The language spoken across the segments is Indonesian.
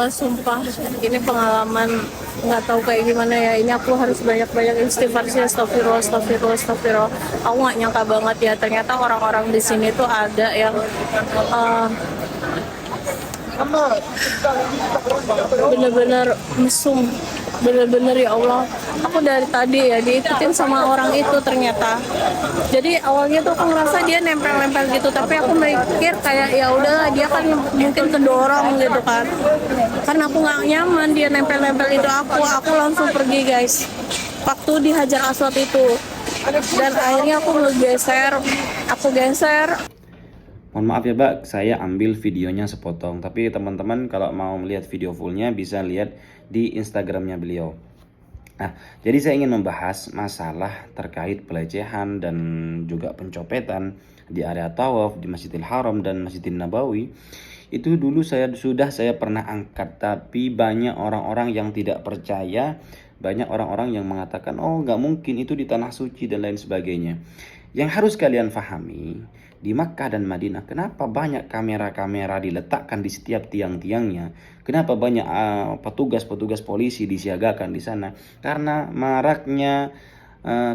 sumpah ini pengalaman nggak tahu kayak gimana ya. Ini aku harus banyak-banyak istighfar sih, astagfirullah, astagfirullah, astagfirullah. Aku nggak nyangka banget ya, ternyata orang-orang di sini tuh ada yang uh, bener-bener mesum, bener-bener ya Allah. Aku dari tadi ya diikutin sama orang itu ternyata. Jadi awalnya tuh aku ngerasa dia nempel-nempel gitu, tapi aku mikir kayak ya udahlah, dia kan mungkin kedorong gitu kan. Karena aku nggak nyaman dia nempel-nempel itu, aku langsung pergi guys. Waktu dihajar aswad itu, dan akhirnya aku ngegeser, aku geser. Mohon maaf ya Mbak, saya ambil videonya sepotong. Tapi teman-teman kalau mau melihat video fullnya bisa lihat di Instagramnya beliau. Nah, jadi saya ingin membahas masalah terkait pelecehan dan juga pencopetan di area Tawaf, di Masjidil Haram dan Masjidil Nabawi. Itu dulu saya pernah angkat, tapi banyak orang-orang yang tidak percaya, banyak orang-orang yang mengatakan, oh nggak mungkin itu di tanah suci dan lain sebagainya. Yang harus kalian pahami, di Makkah dan Madinah, kenapa banyak kamera-kamera diletakkan di setiap tiang-tiangnya? Kenapa banyak petugas-petugas polisi disiagakan di sana? Karena maraknya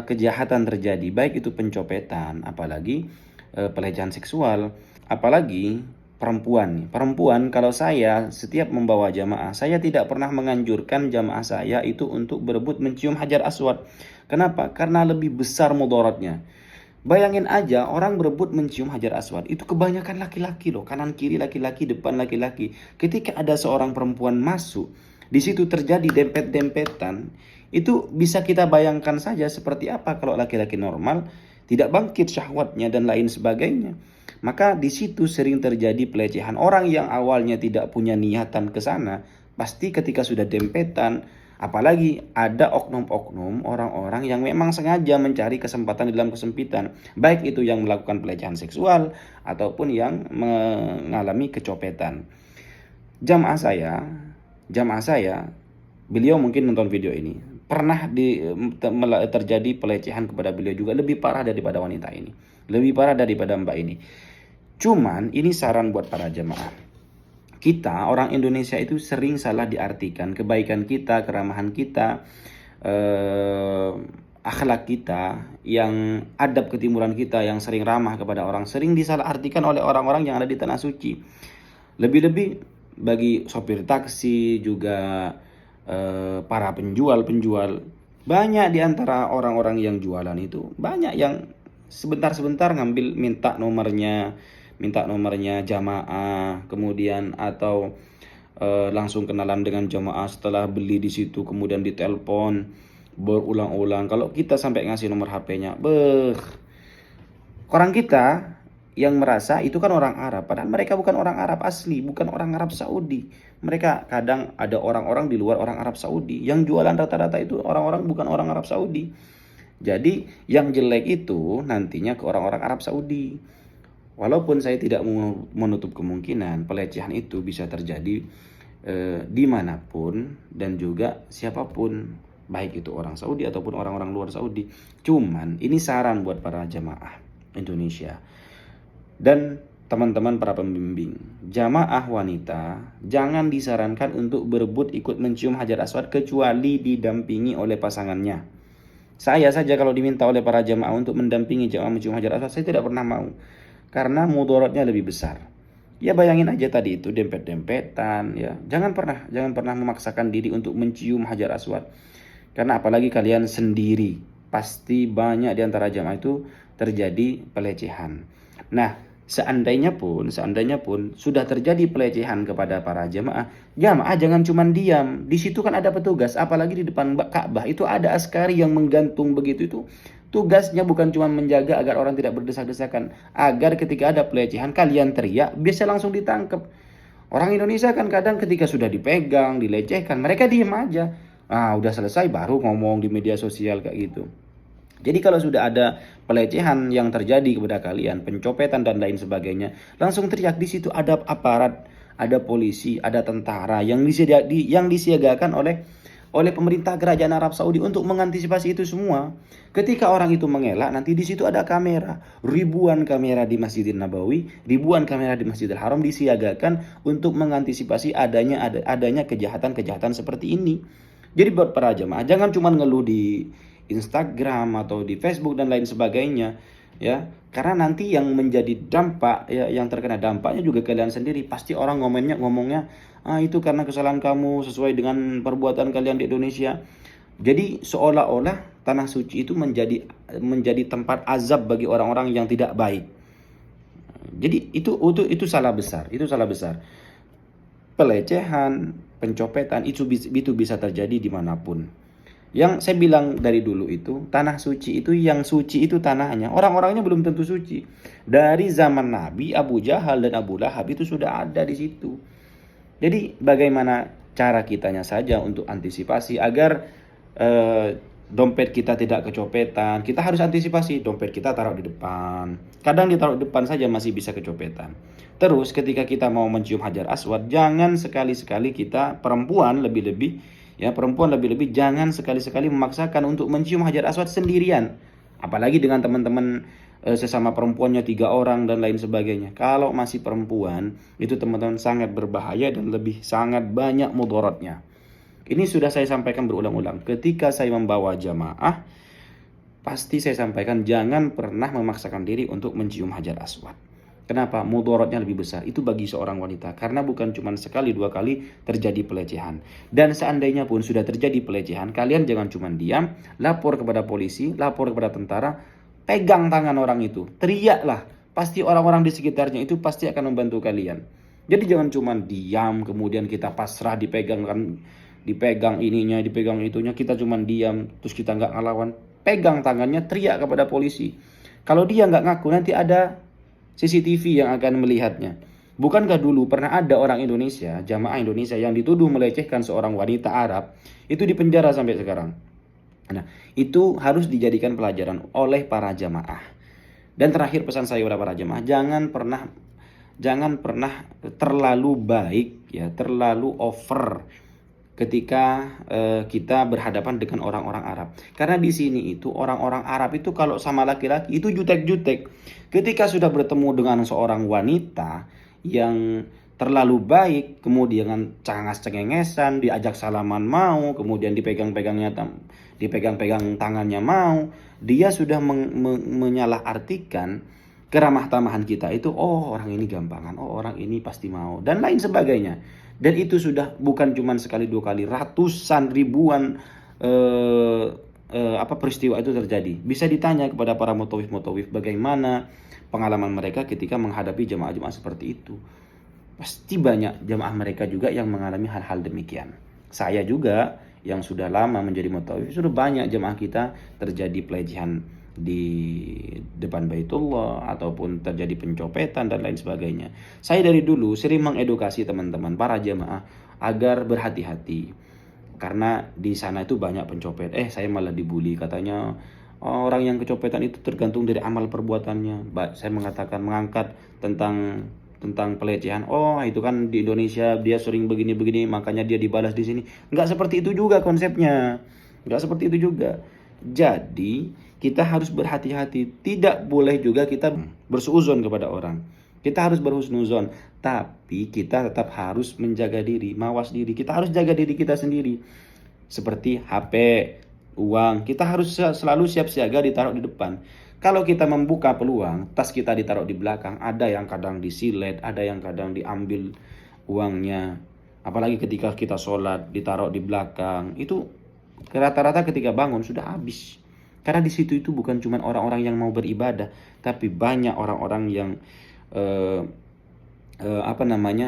kejahatan terjadi, baik itu pencopetan, apalagi pelecehan seksual, apalagi perempuan. Perempuan, kalau saya setiap membawa jamaah, saya tidak pernah menganjurkan jamaah saya itu untuk berebut mencium hajar aswad. Kenapa? Karena lebih besar mudaratnya. Bayangin aja orang berebut mencium hajar aswad, itu kebanyakan laki-laki loh, kanan kiri laki-laki, depan laki-laki. Ketika ada seorang perempuan masuk, di situ terjadi dempet-dempetan, itu bisa kita bayangkan saja seperti apa kalau laki-laki normal tidak bangkit syahwatnya dan lain sebagainya. Maka di situ sering terjadi pelecehan. Orang yang awalnya tidak punya niatan ke sana, pasti ketika sudah dempetan, apalagi ada oknum-oknum orang-orang yang memang sengaja mencari kesempatan di dalam kesempitan, baik itu yang melakukan pelecehan seksual ataupun yang mengalami kecopetan. Jamaah saya, beliau mungkin nonton video ini, pernah terjadi pelecehan kepada beliau juga, lebih parah daripada wanita ini, lebih parah daripada mbak ini. Cuman ini saran buat para jamaah. Kita orang Indonesia itu sering salah diartikan kebaikan kita, keramahan kita, akhlak kita, yang adab ketimuran kita, yang sering ramah kepada orang, sering disalah artikan oleh orang-orang yang ada di tanah suci. Lebih-lebih bagi sopir taksi, juga para penjual-penjual. Banyak di antara orang-orang yang jualan itu, banyak yang sebentar-sebentar ngambil minta nomornya jamaah, kemudian atau langsung kenalan dengan jamaah setelah beli di situ, kemudian ditelepon berulang-ulang. Kalau kita sampai ngasih nomor HP-nya, orang kita yang merasa itu kan orang Arab, padahal mereka bukan orang Arab asli, bukan orang Arab Saudi. Mereka kadang ada orang-orang di luar orang Arab Saudi yang jualan, rata-rata itu orang-orang bukan orang Arab Saudi. Jadi yang jelek itu nantinya ke orang-orang Arab Saudi. Walaupun saya tidak menutup kemungkinan pelecehan itu bisa terjadi dimanapun dan juga siapapun, baik itu orang Saudi ataupun orang-orang luar Saudi. Cuman ini saran buat para jamaah Indonesia dan teman-teman para pembimbing. Jamaah wanita jangan disarankan untuk berebut ikut mencium hajar aswad kecuali didampingi oleh pasangannya. Saya saja kalau diminta oleh para jamaah untuk mendampingi jamaah mencium hajar aswad, saya tidak pernah mau. Karena mudaratnya lebih besar. Ya bayangin aja tadi itu dempet-dempetan ya. Jangan pernah memaksakan diri untuk mencium hajar aswad. Karena apalagi kalian sendiri, pasti banyak di antara jamaah itu terjadi pelecehan. Nah, seandainya pun sudah terjadi pelecehan kepada para jamaah jangan cuma diam. Di situ kan ada petugas, apalagi di depan Ka'bah itu ada askari yang menggantung begitu itu. Tugasnya bukan cuma menjaga agar orang tidak berdesak-desakan, agar ketika ada pelecehan kalian teriak bisa langsung ditangkap. Orang Indonesia kan kadang ketika sudah dipegang, dilecehkan, mereka diem aja. Udah selesai baru ngomong di media sosial kayak gitu. Jadi kalau sudah ada pelecehan yang terjadi kepada kalian, pencopetan dan lain sebagainya, langsung teriak. Di situ ada aparat, ada polisi, ada tentara yang disiagakan oleh oleh pemerintah kerajaan Arab Saudi untuk mengantisipasi itu semua. Ketika orang itu mengelak, nanti di situ ada kamera, ribuan kamera di Masjidil Nabawi, ribuan kamera di Masjidil Haram disiagakan untuk mengantisipasi adanya kejahatan-kejahatan seperti ini. Jadi buat para jamaah, jangan cuma ngeluh di Instagram atau di Facebook dan lain sebagainya, ya. Karena nanti yang menjadi dampak, ya, yang terkena dampaknya juga kalian sendiri. Pasti orang ngomongnya, itu karena kesalahan kamu sesuai dengan perbuatan kalian di Indonesia. Jadi seolah-olah tanah suci itu menjadi tempat azab bagi orang-orang yang tidak baik. Jadi itu salah besar, itu salah besar. Pelecehan, pencopetan itu bisa terjadi dimanapun. Yang saya bilang dari dulu itu, tanah suci itu, yang suci itu tanahnya, orang-orangnya belum tentu suci. Dari zaman Nabi, Abu Jahal dan Abu Lahab itu sudah ada di situ. Jadi bagaimana cara kitanya saja untuk antisipasi agar dompet kita tidak kecopetan. Kita harus antisipasi, dompet kita taruh di depan. Kadang ditaruh di depan saja masih bisa kecopetan. Terus ketika kita mau mencium Hajar Aswad, jangan sekali-sekali kita perempuan lebih-lebih jangan sekali-sekali memaksakan untuk mencium Hajar Aswad sendirian. Apalagi dengan teman-teman sesama perempuannya 3 orang dan lain sebagainya. Kalau masih perempuan, itu teman-teman sangat berbahaya dan lebih sangat banyak mudaratnya. Ini sudah saya sampaikan berulang-ulang. Ketika saya membawa jamaah, pasti saya sampaikan jangan pernah memaksakan diri untuk mencium Hajar Aswad. Kenapa? Mudaratnya lebih besar. Itu bagi seorang wanita. Karena bukan cuma sekali 2 kali terjadi pelecehan. Dan seandainya pun sudah terjadi pelecehan, kalian jangan cuma diam, lapor kepada polisi, lapor kepada tentara, pegang tangan orang itu, teriaklah. Pasti orang-orang di sekitarnya itu pasti akan membantu kalian. Jadi jangan cuma diam, kemudian kita pasrah dipegang ininya, dipegang itunya, kita cuma diam, terus kita nggak ngelawan. Pegang tangannya, teriak kepada polisi. Kalau dia nggak ngaku, nanti ada CCTV yang akan melihatnya. Bukankah dulu pernah ada orang Indonesia, jamaah Indonesia yang dituduh melecehkan seorang wanita Arab, itu dipenjara sampai sekarang. Nah, itu harus dijadikan pelajaran oleh para jamaah. Dan terakhir pesan saya kepada para jamaah, jangan pernah terlalu baik, ya, terlalu over ketika kita berhadapan dengan orang-orang Arab. Karena di sini itu orang-orang Arab itu kalau sama laki-laki itu jutek-jutek. Ketika sudah bertemu dengan seorang wanita yang terlalu baik, kemudian cengengesan, diajak salaman mau, kemudian dipegang tangannya mau, dia sudah menyalahartikan keramah tamahan kita itu, oh orang ini gampangan, oh orang ini pasti mau, dan lain sebagainya. Dan itu sudah bukan cuma sekali 2 kali, ratusan ribuan peristiwa itu terjadi. Bisa ditanya kepada para mutawif bagaimana pengalaman mereka ketika menghadapi jamaah-jamaah seperti itu. Pasti banyak jamaah mereka juga yang mengalami hal-hal demikian. Saya juga yang sudah lama menjadi mutawif, sudah banyak jamaah kita terjadi pelecehan di depan Baitullah ataupun terjadi pencopetan dan lain sebagainya. Saya dari dulu sering mengedukasi teman-teman para jamaah agar berhati-hati. Karena di sana itu banyak pencopet. Saya malah dibully katanya orang yang kecopetan itu tergantung dari amal perbuatannya. Saya mengangkat tentang pelecehan. Oh, itu kan di Indonesia dia sering begini-begini, makanya dia dibalas di sini. Enggak seperti itu juga konsepnya. Enggak seperti itu juga. Jadi kita harus berhati-hati. Tidak boleh juga kita bersuuzon kepada orang. Kita harus berhusnuzon. Tapi kita tetap harus menjaga diri, mawas diri. Kita harus jaga diri kita sendiri. Seperti HP, uang. Kita harus selalu siap siaga ditaruh di depan. Kalau kita membuka peluang, tas kita ditaruh di belakang. Ada yang kadang disilet, ada yang kadang diambil uangnya. Apalagi ketika kita sholat, ditaruh di belakang. Itu rata-rata ketika bangun sudah habis. Karena di situ itu bukan cuma orang-orang yang mau beribadah, tapi banyak orang-orang yang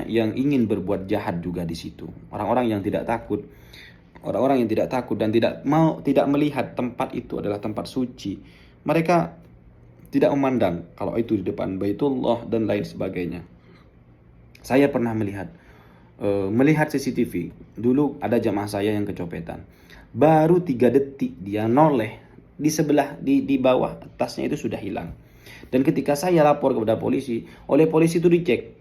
yang ingin berbuat jahat juga di situ. Orang-orang yang tidak takut, dan tidak melihat tempat itu adalah tempat suci. Mereka tidak memandang kalau itu di depan Baitullah dan lain sebagainya. Saya pernah melihat CCTV. Dulu ada jamaah saya yang kecopetan. Baru 3 detik dia noleh di sebelah di bawah tasnya itu sudah hilang. Dan ketika saya lapor kepada polisi, oleh polisi itu dicek.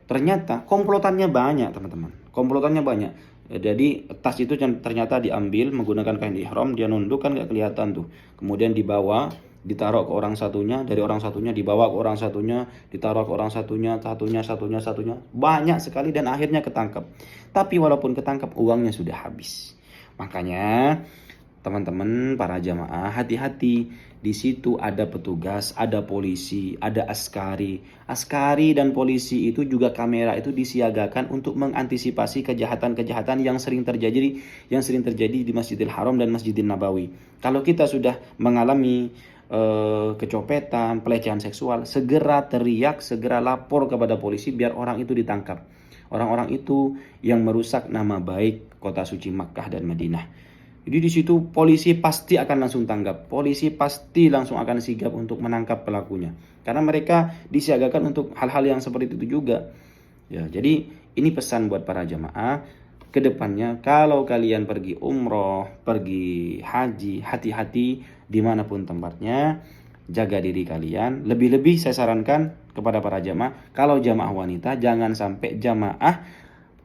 Ternyata komplotannya banyak, teman-teman. Komplotannya banyak. Jadi tas itu ternyata diambil menggunakan kain ihram, dia nunduk kan nggak kelihatan tuh. Kemudian dibawa, ditaruh ke orang satunya, dari orang satunya dibawa ke orang satunya, ditaruh ke orang satunya, satunya. Banyak sekali dan akhirnya ketangkap. Tapi walaupun ketangkap uangnya sudah habis. Makanya teman-teman para jamaah hati-hati. Di situ ada petugas, ada polisi, ada askari. Askari dan polisi itu juga kamera itu disiagakan untuk mengantisipasi kejahatan-kejahatan yang sering terjadi di Masjidil Haram dan Masjidil Nabawi. Kalau kita sudah mengalami kecopetan, pelecehan seksual, segera teriak, segera lapor kepada polisi biar orang itu ditangkap. Orang-orang itu yang merusak nama baik kota suci Makkah dan Madinah. Jadi di situ polisi pasti akan langsung tanggap. Polisi pasti langsung akan sigap untuk menangkap pelakunya. Karena mereka disiagakan untuk hal-hal yang seperti itu juga. Ya, jadi ini pesan buat para jamaah. Kedepannya kalau kalian pergi umroh, pergi haji, hati-hati dimanapun tempatnya. Jaga diri kalian. Lebih-lebih saya sarankan kepada para jamaah. Kalau jamaah wanita jangan sampai jamaah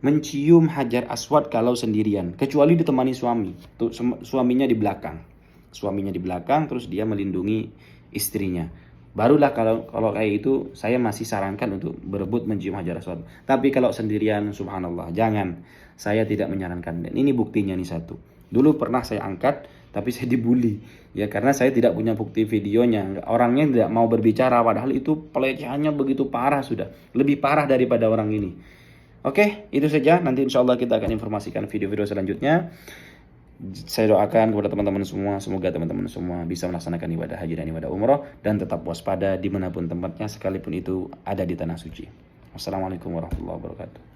mencium hajar aswad kalau sendirian, kecuali ditemani suami. Tuh, suaminya di belakang. Suaminya di belakang terus dia melindungi istrinya. Barulah kalau kayak itu saya masih sarankan untuk berebut mencium hajar aswad. Tapi kalau sendirian subhanallah jangan. Saya tidak menyarankan dan ini buktinya nih satu. Dulu pernah saya angkat tapi saya dibully. Ya karena saya tidak punya bukti videonya. Orangnya tidak mau berbicara padahal itu pelecehannya begitu parah sudah. Lebih parah daripada orang ini. Oke, itu saja. Nanti insya Allah kita akan informasikan video-video selanjutnya. Saya doakan kepada teman-teman semua, semoga teman-teman semua bisa melaksanakan ibadah haji dan ibadah umroh dan tetap waspada dimanapun tempatnya, sekalipun itu ada di tanah suci. Wassalamualaikum warahmatullahi wabarakatuh.